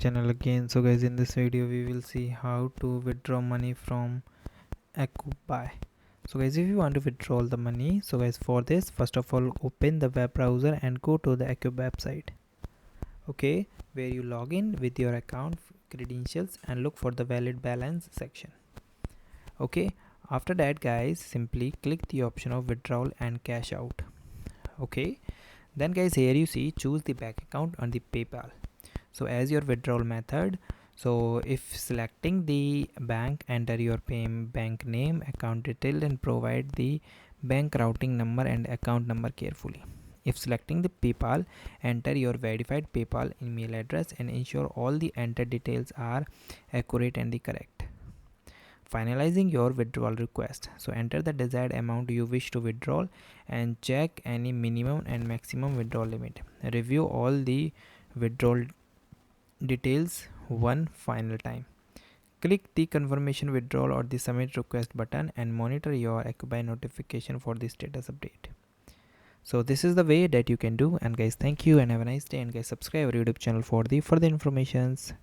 channel again. So guys, in this video we will see how to withdraw money from Acbuy. So guys, if you want to withdraw the money, so guys, for this, first of all, open the web browser and go to the Acbuy website. Okay, where you log in with your account credentials and look for the valid balance section. Okay, after that guys, simply click the option of withdrawal and cash out. Okay, then guys, here you see choose the bank account on the PayPal. So as your withdrawal method, so if selecting the bank, enter your bank name, account detail, and provide the bank routing number and account number carefully. If selecting the PayPal, enter your verified PayPal email address and ensure all the entered details are accurate and the correct. Finalizing your withdrawal request, so enter the desired amount you wish to withdraw and check any minimum and maximum withdrawal limit. Review all the withdrawal details one final time. Click the confirmation withdrawal or the submit request button and monitor your Acbuy notification for the status update. So this is the way that you can do. And guys, thank you and have a nice day, and guys, subscribe our YouTube channel for the further informations.